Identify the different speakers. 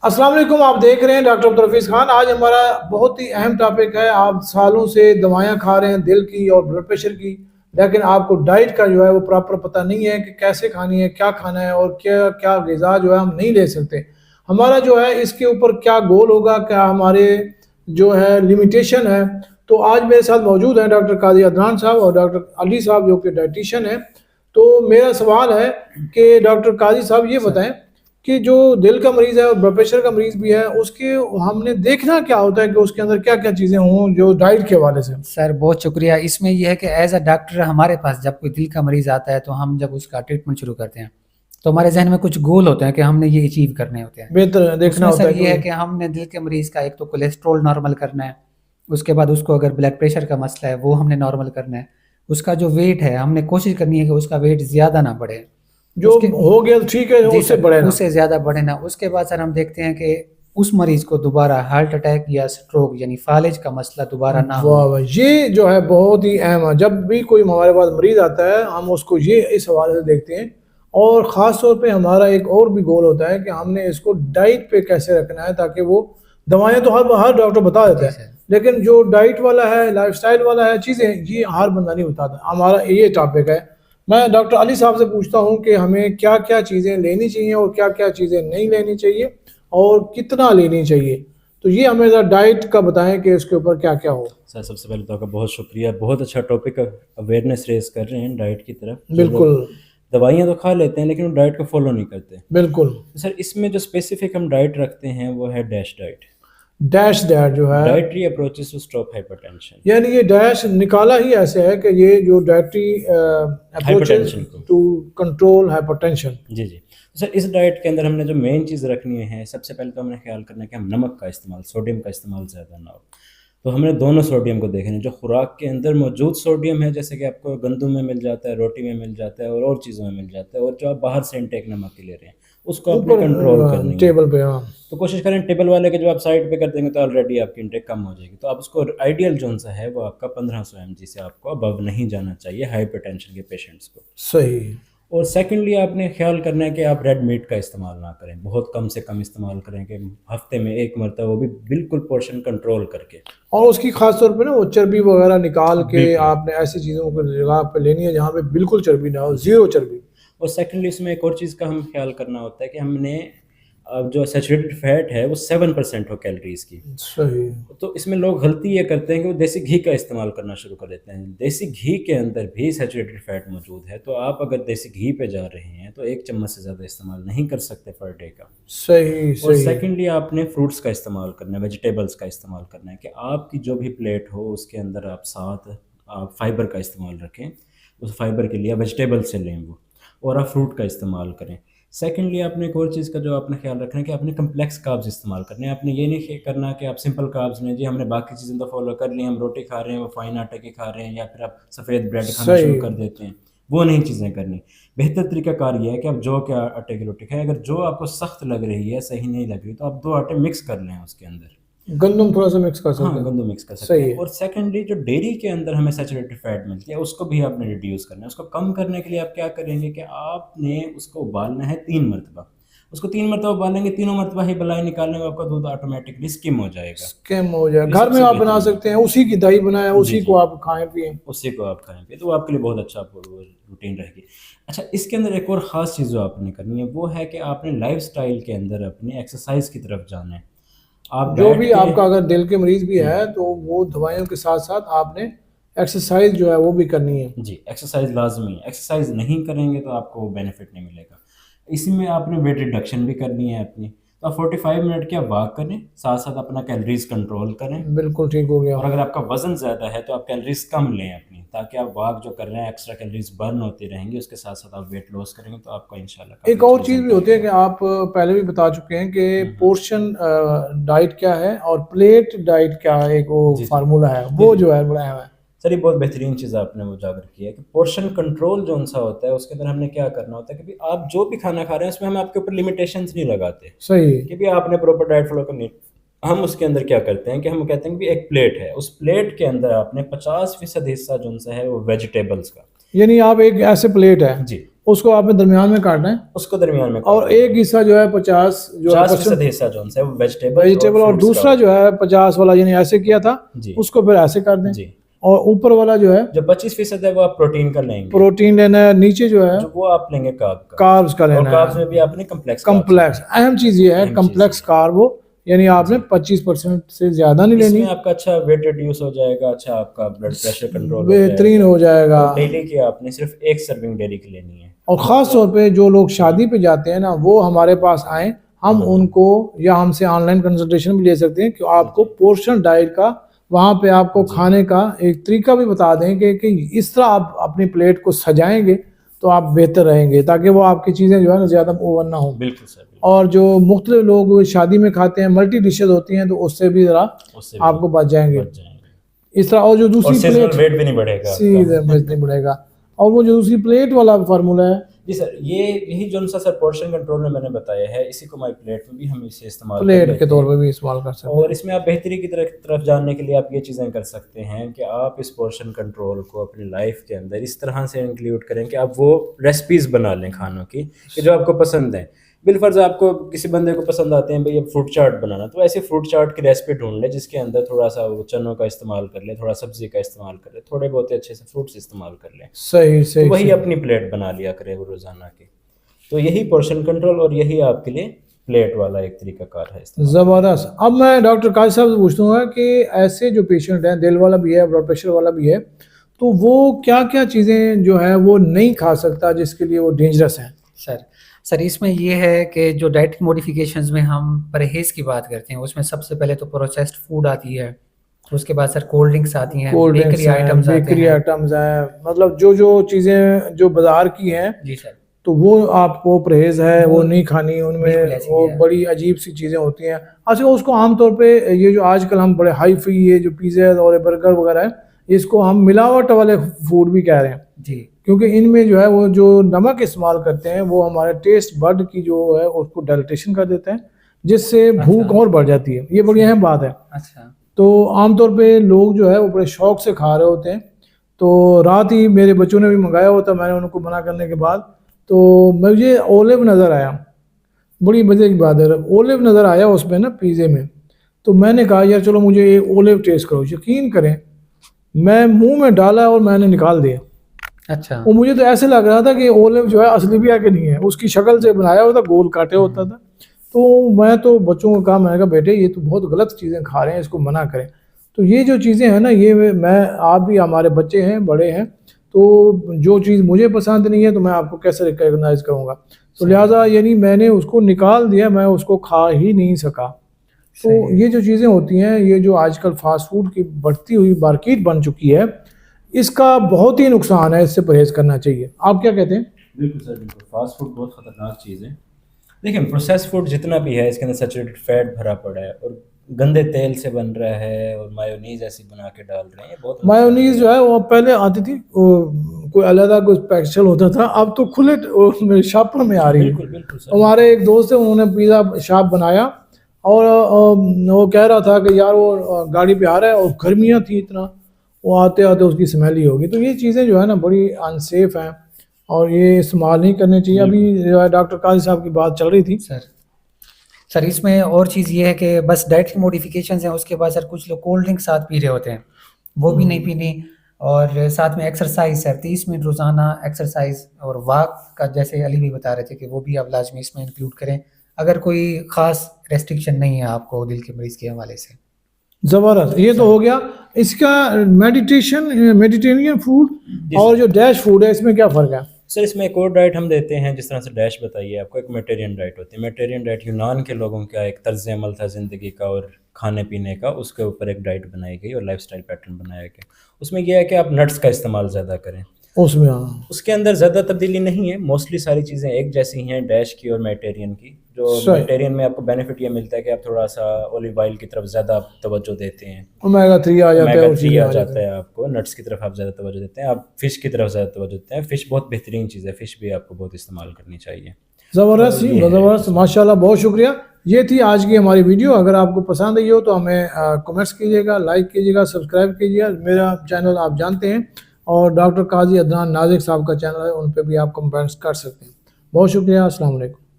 Speaker 1: अस्सलाम वालेकुम। आप देख रहे हैं डॉक्टर अब्दुल खान। आज हमारा बहुत ही अहम टॉपिक है। आप सालों से दवाएं खा रहे हैं दिल की और ब्लड प्रेशर की, लेकिन आपको डाइट का जो है वो प्रॉपर पता नहीं है कि कैसे खानी है, क्या खाना है और क्या क्या ग़िज़ा जो है हम नहीं ले सकते। हमारा जो है इसके ऊपर क्या गोल होगा, क्या हमारे जो है लिमिटेशन है। तो आज मेरे साथ मौजूद हैं डॉक्टर काजी अदनान साहब और डॉक्टर अली साहब जो कि डाइटिशियन हैं। तो मेरा सवाल है कि डॉक्टर काजी साहब ये बताएं कि जो दिल का मरीज़ है और ब्लड प्रेशर का मरीज़ भी है, उसके हमने देखना क्या होता है कि उसके अंदर क्या-क्या चीज़ें हों जो डाइट के हवाले से?
Speaker 2: सर बहुत शुक्रिया। इसमें ये है कि एज अ डॉक्टर हमारे पास जब कोई दिल का मरीज़ आता है तो हम जब उसका ट्रीटमेंट शुरू करते हैं तो हमारे जहन में कुछ गोल होते हैं कि हमने ये अचीव करने होते हैं।
Speaker 1: बेहतर देखना
Speaker 2: उसमें
Speaker 1: होता
Speaker 2: सर
Speaker 1: है
Speaker 2: ये है
Speaker 1: कि
Speaker 2: कि हमने दिल के मरीज़ का एक तो कोलेस्ट्रॉल नॉर्मल करना है, उसके बाद उसको अगर ब्लड प्रेशर का मसला है वो हमने नॉर्मल करना है, उसका जो वेट है हमने कोशिश करनी है कि उसका वेट ज़्यादा ना बढ़े,
Speaker 1: जो
Speaker 2: उसके
Speaker 1: हो गया ठीक है,
Speaker 2: जी
Speaker 1: उससे
Speaker 2: सर,
Speaker 1: बढ़े ना।
Speaker 2: उससे ज़्यादा बढ़े ना। उसके बाद सर हम देखते हैं कि उस मरीज़ को दोबारा हार्ट अटैक या स्ट्रोक यानी फालिज का मसला दोबारा ना हो।
Speaker 1: वाह वाह! ये जो है बहुत ही अहम है। जब भी कोई हमारे पास मरीज़ आता है, हम उसको ये इस हवाले से देखते हैं और ख़ास तौर पे हमारा एक और भी गोल होता है कि हमने इसको डाइट पे कैसे रखना है ताकि वो दवाएँ तो हर हर डॉक्टर बता देता
Speaker 2: जी
Speaker 1: है,
Speaker 2: सर।
Speaker 1: लेकिन जो डाइट वाला है, लाइफ़स्टाइल वाला है, चीज़ें ये हर बंदा नहीं बताता। हमारा ये टॉपिक है। मैं डॉक्टर अली साहब से पूछता हूँ कि हमें क्या-क्या चीज़ें लेनी चाहिए और क्या-क्या चीज़ें नहीं लेनी चाहिए और कितना लेनी चाहिए? तो ये हमें ज़रा डाइट का बताएँ कि इसके ऊपर क्या-क्या हो?
Speaker 3: सर सबसे पहले तो आपका बहुत शुक्रिया, बहुत अच्छा टॉपिक अवेयरनेस रेज़ कर रहे हैं डाइट की तरफ। जो
Speaker 1: बिल्कुल,
Speaker 3: लोग दवाइयाँ तो खा लेते हैं लेकिन वो डाइट को फ़ॉलो नहीं करते।
Speaker 1: बिल्कुल।
Speaker 3: तो सर इसमें जो स्पेसिफ़िक हम डाइट रखते हैं वो है डैश डाइट,
Speaker 1: डैश दैट जो है,
Speaker 3: dietary approaches to stop hypertension.
Speaker 1: यानी ये डैश निकाला ही ऐसे है कि ये जो डाइटरी अप्रोचेज़
Speaker 3: हाइपरटेंशन को
Speaker 1: टू कंट्रोल हाइपरटेंशन।
Speaker 3: जी, जी। तो सर इस डाइट के अंदर हमने जो मेन चीज़ रखनी है, सबसे पहले तो हमने ख़्याल करना है कि हम नमक का इस्तेमाल, सोडियम का इस्तेमाल ज़्यादा ना हो। तो हमने दोनों सोडियम को देखना है, जो खुराक के अंदर मौजूद सोडियम है, जैसे कि आपको गंदम में मिल जाता है, रोटी में मिल जाता है और चीज़ों में मिल जाता है, और जो आप बाहर से इनटेक नमक की ले रहे हैं, उसको आपने
Speaker 1: ऊपर
Speaker 3: कंट्रोल करनी है।
Speaker 1: टेबल पे हाँ,
Speaker 3: तो कोशिश करें टेबल वाले के जो आप साइड पे कर देंगे तो ऑलरेडी आपकी इनटेक कम हो जाएगी। तो आप उसको आइडियल जोन-सा है वो आपका 1500 एमजी से आपको अबव नहीं जाना चाहिए हाइपरटेंशन के पेशेंट्स को।
Speaker 1: सही।
Speaker 3: और सेकंडली आपने ख़्याल करना है कि आप रेड मीट का इस्तेमाल ना करें, बहुत कम से कम इस्तेमाल करें कि हफ़्ते में 1 मरतबा, वो भी बिल्कुल पोर्शन कंट्रोल करके।
Speaker 1: और उसकी ख़ास तौर पे ना वो चर्बी वग़ैरह निकाल के
Speaker 3: बिल्कुल,
Speaker 1: आपने ऐसी चीज़ों को जगह पे लेनी है जहाँ पे बिल्कुल चर्बी ना हो, ज़ीरो चर्बी।
Speaker 3: और सेकंडली इसमें एक और चीज़ का हम ख़्याल करना होता है कि हमने जो सैचुरेटेड फैट है वो 7% हो कैलोरीज़ की।
Speaker 1: सही।
Speaker 3: तो इसमें लोग गलती ये करते हैं कि वो देसी घी का इस्तेमाल करना शुरू कर देते हैं। देसी घी के अंदर भी सैचुरेटेड फैट मौजूद है, तो आप अगर देसी घी पे जा रहे हैं तो 1 चम्मच से ज़्यादा इस्तेमाल नहीं कर सकते पर डे का।
Speaker 1: सही,
Speaker 3: और
Speaker 1: सही।
Speaker 3: सेकंडली आपने फ्रूट्स का इस्तेमाल करना है, वेजिटेबल्स का इस्तेमाल करना है कि आपकी जो भी प्लेट हो उसके अंदर आप साथ आप फाइबर का इस्तेमाल रखें। उस फाइबर के लिए वेजिटेबल से लें वो, और आप फ्रूट का इस्तेमाल करें। सेकंडली आपने एक और चीज़ का जो आपने ख़्याल रखना है कि आपने कम्प्लेक्स कार्ब्स इस्तेमाल करने हैं। आपने ये नहीं करना कि आप सिंपल कार्ब्स लें, जी हमने बाकी चीज़ें तो फ़ॉलो कर ली, हम रोटी खा रहे हैं, वो फाइन आटे की खा रहे हैं, या फिर आप सफ़ेद ब्रेड खाना शुरू
Speaker 1: सही।
Speaker 3: कर देते हैं। वो नहीं चीज़ें करनी। बेहतर तरीक़ाकार ये है कि आप जौ के आटे की रोटी खाएँ। अगर जौ आपको सख्त लग रही है, सही नहीं लग रही, तो आप 2 आटे मिक्स कर लें उसके अंदर।
Speaker 1: गंदम थोड़ा-सा मिक्स कर सकते
Speaker 3: हाँ,
Speaker 1: हैं।
Speaker 3: गंदम मिक्स कर सकते
Speaker 1: सही
Speaker 3: हैं।
Speaker 1: है।
Speaker 3: और सेकंडली जो डेयरी के अंदर हमें सैचुरेटेड फैट मिलती है, उसको भी आपने रिड्यूस करना है। उसको कम करने के लिए आप क्या करेंगे कि आपने उसको उबालना है 3 मरतबा। उसको 3 मरतबा उबालेंगे, तीनों मरतबा ही बलाई निकालने में आपका दूध ऑटोमैटिकली स्किम हो जाएगा।
Speaker 1: स्किम हो जाए।
Speaker 3: ये
Speaker 1: घर में
Speaker 3: सबसे
Speaker 1: आप बना
Speaker 3: बेहतरीन है।
Speaker 1: सकते हैं, उसी की दही बनाएँ,
Speaker 3: जी,
Speaker 1: उसी
Speaker 3: जी।
Speaker 1: को आप खाएँ-पिएँ।
Speaker 3: उसी को आप खाएँगे, तो वो आपके लिए बहुत अच्छा वो रूटीन रहेगी। अच्छा, इसके अंदर एक और ख़ास चीज़ जो आपने करनी है, वो है कि आपने लाइफ़स्टाइल के अंदर अपनी एक्सरसाइज़ की तरफ जाना है। आप
Speaker 1: जो
Speaker 3: बैठ
Speaker 1: भी
Speaker 3: के
Speaker 1: आपका अगर दिल के मरीज़ भी
Speaker 3: हुँ।
Speaker 1: है, तो वो दवाइयों के साथ-साथ आपने एक्सरसाइज़ जो है वो भी करनी है।
Speaker 3: जी, एक्सरसाइज़ लाज़मी है। एक्सरसाइज़ नहीं करेंगे तो आपको वो बेनिफिट नहीं मिलेगा। इसी में आपने वेट रिडक्शन भी करनी है अपनी। तो आप 45 मिनट की आप वॉक करें, साथ-साथ अपना कैलोरीज़ कंट्रोल करें।
Speaker 1: बिल्कुल ठीक हो गया।
Speaker 3: और अगर आपका वज़न ज़्यादा है तो आप कैलोरीज़ कम लें अपनी, ताकि आप वॉक जो कर रहे हैं एक्स्ट्रा कैलोरीज़ बर्न होती रहेंगी, उसके साथ-साथ आप वेट लॉस करेंगे तो आपका इंशाल्लाह काफ़ी
Speaker 1: एक
Speaker 3: अच्छा
Speaker 1: और चीज़ भी
Speaker 3: रिज़ल्ट
Speaker 1: होती है
Speaker 3: आएगा।
Speaker 1: कि आप पहले भी बता चुके हैं कि
Speaker 3: हुँ, हुँ।
Speaker 1: पोर्शन डाइट क्या है और प्लेट डाइट क्या है, एक वो
Speaker 3: जी, जी।
Speaker 1: फ़ॉर्मूला है,
Speaker 3: जी,
Speaker 1: वो
Speaker 3: जी।
Speaker 1: जो है बड़ा अहम है।
Speaker 3: सर ये बहुत बेहतरीन चीज़ आपने वो उजागर की है कि पोर्शन कंट्रोल जो-सा होता है उसके अंदर हमने क्या करना होता है कि भई आप जो भी खाना खा रहे हैं उसमें हम आपके ऊपर लिमिटेशंस नहीं लगाते
Speaker 1: सही।
Speaker 3: कि भई आपने प्रॉपर डाइट फ़ॉलो करनी है। हम उसके अंदर क्या करते हैं कि हम कहते हैं कि एक प्लेट है, उस प्लेट के अंदर आपने 50% हिस्सा जो-सा है वो वेजिटेबल्स का।
Speaker 1: यानी आप एक ऐसे प्लेट है,
Speaker 3: जी।
Speaker 1: उसको आपने दरमियान में काटना है
Speaker 3: उसको दरमियान में
Speaker 1: और एक हिस्सा जो है 50 जो है
Speaker 3: 50% हिस्सा जो है वो
Speaker 1: वेजिटेबल और
Speaker 3: fruits
Speaker 1: दूसरा
Speaker 3: का
Speaker 1: जो है 50 वाला यानी ऐसे किया था
Speaker 3: जी
Speaker 1: उसको फिर ऐसे कर दें।
Speaker 3: जी।
Speaker 1: और ऊपर वाला जो है
Speaker 3: जो 25% है वो आप प्रोटीन का लेंगे,
Speaker 1: प्रोटीन लेना है, नीचे जो है
Speaker 3: जो वो आप लेंगे कार्ब का,
Speaker 1: कार्ब्स का
Speaker 3: और
Speaker 1: लेना
Speaker 3: कार्ब्स
Speaker 1: है।
Speaker 3: में भी आपने कम्प्लेक्स
Speaker 1: कम्प्लेक्स अहम चीज ये है,
Speaker 3: अहम चीज़
Speaker 1: कम्प्लेक्स
Speaker 3: ये
Speaker 1: कार्ब हो यानी आपने 25% से ज्यादा नहीं लेनी,
Speaker 3: इसमें आपका अच्छा वेट रिड्यूस हो जाएगा, अच्छा आपका ब्लड प्रेशर कंट्रोल
Speaker 1: बेहतरीन हो जाएगा।
Speaker 3: डेली की आपने सिर्फ एक सर्विंग डेली की लेनी है।
Speaker 1: और ख़ास तौर पे जो लोग शादी पे जाते हैं ना वो हमारे पास आए, हम उनको या हमसे ऑनलाइन कंसल्टेशन भी ले सकते हैं कि आपको पोर्शन डाइट का वहाँ पे आपको खाने का एक तरीका भी बता दें कि इस तरह आप अपनी प्लेट को सजाएंगे तो आप बेहतर रहेंगे, ताकि वो आपकी चीज़ें जो है ना ज़्यादा ओवर ना हो।
Speaker 3: बिल्कुल सर।
Speaker 1: और जो मुख्तलिफ लोग शादी में खाते हैं मल्टी डिशेज होती हैं तो उससे भी ज़रा आपको बच जाएंगे इस तरह। और जो दूसरी प्लेट
Speaker 3: वेट भी नहीं बढ़ेगा,
Speaker 1: सीधे वेट नहीं बढ़ेगा। और वो जो दूसरी प्लेट वाला फार्मूला है
Speaker 3: जी सर, यही जो सा सर पोर्शन कंट्रोल में मैंने बताया है, इसी को माई प्लेट में भी हम इसे इस्तेमाल
Speaker 1: प्लेट के तौर पे भी इस्तेमाल कर सकते हैं।
Speaker 3: और इसमें आप बेहतरी की तरफ जानने के लिए आप ये चीज़ें कर सकते हैं कि आप इस पोर्शन कंट्रोल को अपनी लाइफ के अंदर इस तरह से इंक्लूड करें कि आप वो रेसिपीज़ बना लें खानों की कि जो आपको पसंद है। बिलफर्ज आपको किसी बंदे को पसंद आते हैं भाई अब फ्रूट चाट बनाना, तो ऐसे फ्रूट चाट की रेसिपी ढूंढ ले जिसके अंदर थोड़ा सा वो चनों का इस्तेमाल कर ले, थोड़ा सब्जी का इस्तेमाल कर ले, थोड़े बहुत अच्छे से फ्रूट्स इस्तेमाल कर ले,
Speaker 1: सही
Speaker 3: तो वही अपनी प्लेट बना लिया करे वो रोज़ाना की। तो यही पोर्शन कंट्रोल और यही आपके लिए प्लेट वाला एक तरीका कार है।
Speaker 1: ज़बरदस्त। अब मैं डॉक्टर काजी साहब से पूछूंगा कि ऐसे जो पेशेंट हैं, दिल वाला भी है, ब्लड प्रेशर वाला भी है, तो वो क्या क्या चीज़ें जो है वो नहीं खा सकता जिसके लिए वो डेंजरस हैं?
Speaker 2: सर इसमें ये है कि जो डाइट मॉडिफिकेशंस में हम परहेज़ की बात करते हैं उसमें सबसे पहले तो प्रोसेस्ड फूड आती है, उसके बाद सर कोल्ड ड्रिंक्स आती हैं, बेकरी आइटम्स
Speaker 1: हैं, मतलब जो चीज़ें जो बाजार की हैं
Speaker 2: जी सर,
Speaker 1: तो वो आपको परहेज है वो नहीं खानी, उनमें वो बड़ी अजीब सी चीज़ें होती हैं। अच्छा उसको आमतौर पे ये जो आजकल हम बड़े हाई फाई ये जो पिज़्ज़ा और बर्गर वगैरह है इसको हम मिलावट वाले फूड भी कह रहे हैं
Speaker 2: जी,
Speaker 1: क्योंकि इनमें जो है वो जो नमक इस्तेमाल करते हैं वो हमारे टेस्ट बड की जो है उसको डाइलेटेशन कर देते हैं जिससे भूख और बढ़ जाती है। ये बड़ी अहम बात है।
Speaker 2: अच्छा
Speaker 1: तो आमतौर पे लोग जो है वो बड़े शौक से खा रहे होते हैं। तो रात ही मेरे बच्चों ने भी मंगाया होता, मैंने उनको मना करने के बाद तो मुझे ओलिव नज़र आया, बड़ी मज़े की बात है, ओलिव नज़र आया उसमें ना पिज़्ज़े में। तो मैंने कहा यार चलो मुझे ये ओलिव टेस्ट करो। यकीन करें मैं मुंह में डाला और मैंने निकाल दिया।
Speaker 2: अच्छा,
Speaker 1: वो मुझे तो ऐसे लग रहा था कि ओलिव जो है असली भी है कि नहीं है, उसकी शक्ल से बनाया होता, गोल काटे होता था। तो मैं तो बच्चों को कहा, मैंने कहा बेटे ये तो बहुत गलत चीज़ें खा रहे हैं, इसको मना करें। तो ये जो चीज़ें हैं ना ये मैं आप भी हमारे बच्चे हैं, बड़े हैं, तो जो चीज़ मुझे पसंद नहीं है तो मैं आपको कैसे रिकॉग्नाइज करूँगा। तो लिहाजा यानी मैंने उसको निकाल दिया, मैं उसको खा ही नहीं सका। तो ये जो चीज़ें होती हैं, ये जो आजकल फास्ट फूड की बढ़ती हुई मार्केट बन चुकी है, इसका बहुत ही नुकसान है, इससे परहेज करना चाहिए। आप क्या कहते हैं?
Speaker 3: बिल्कुल सर, बिल्कुल। फास्ट फूड बहुत ख़तरनाक चीज़ है। देखिए प्रोसेस फूड जितना भी है इसके अंदर सैचुरेटेड फैट भरा पड़ा है और गंदे तेल से बन रहा है और मायोनीज ऐसी बना के डाल रहे हैं। बहुत
Speaker 1: मायोनीज जो है वो पहले आती थी, कोई अलग कोई स्पेशल होता था, अब तो खुले शॉप में आ रही है।
Speaker 3: बिल्कुल बिल्कुल सर।
Speaker 1: हमारे एक दोस्त है उन्होंने पिज़्ज़ा शॉप बनाया और वो कह रहा था कि यार वो गाड़ी पे आ रहा है और गर्मियाँ थी इतना, वो आते आते उसकी स्मेल ही होगी। तो ये चीज़ें जो है ना बड़ी अनसेफ हैं और ये इस्तेमाल नहीं करनी चाहिए। अभी डॉक्टर काजी साहब की बात चल रही थी
Speaker 2: सर इसमें और चीज़ ये है कि बस डाइट की मॉडिफिकेशंस हैं, उसके बाद सर कुछ लोग कोल्ड ड्रिंक साथ पी रहे होते हैं, वो भी नहीं पीनी। और साथ में एक्सरसाइज सर 30 मिनट रोज़ाना एक्सरसाइज और वॉक का, जैसे अली भी बता रहे थे कि वो भी आप लाजमी इसमें इंक्लूड करें अगर कोई ख़ास रेस्ट्रिक्शन नहीं है आपको दिल के मरीज़ के हवाले से।
Speaker 1: ज़बरदस्त, ये तो हो गया। इसका मेडिटेरियन फूड और जो डैश फूड है इसमें क्या फ़र्क है?
Speaker 3: सर इसमें एक और डाइट हम देते हैं, जिस तरह से डैश बताइए आपको, एक मेडिटेरियन डाइट होती है। मेडिटेरियन डाइट यूनान के लोगों का एक तर्ज अमल था ज़िंदगी का और खाने पीने का, उसके ऊपर एक डाइट बनाई गई और लाइफस्टाइल पैटर्न बनाया गया। उसमें यह है कि आप नट्स का इस्तेमाल ज़्यादा करें
Speaker 1: उसमें।
Speaker 3: उसके अंदर ज़्यादा तब्दीली नहीं है, मोस्टली सारी चीज़ें एक जैसी हैं डैश की और मेडिटेरियन की। जो मेडिटेरियन में आपको बेनिफिट ये मिलता है कि आप थोड़ा सा ऑलिव ऑयल की तरफ ज़्यादा तवज्जो देते हैं,
Speaker 1: ओमेगा 3 आ जाता है,
Speaker 3: ओमेगा 3 आ जाता है आपको, नट्स की तरफ आप ज़्यादा तवज्जो देते हैं, आप फ़िश की तरफ ज़्यादा तवज्जो देते हैं। फ़िश बहुत बेहतरीन चीज़ है, फ़िश भी आपको बहुत इस्तेमाल करनी चाहिए।
Speaker 1: ज़बरदस्त, ज़बरदस्त, माशाल्लाह, बहुत शुक्रिया। ये थी आज की हमारी वीडियो। अगर आपको पसंद आई हो तो हमें कमेंट्स कीजिएगा, लाइक कीजिएगा, सब्सक्राइब कीजिएगा। मेरा चैनल आप जानते हैं और डॉक्टर काजी अदनान नाजिक साहब का चैनल है, उन पे भी आप कमेंट्स कर सकते हैं। बहुत शुक्रिया। अस्सलाम वालेकुम।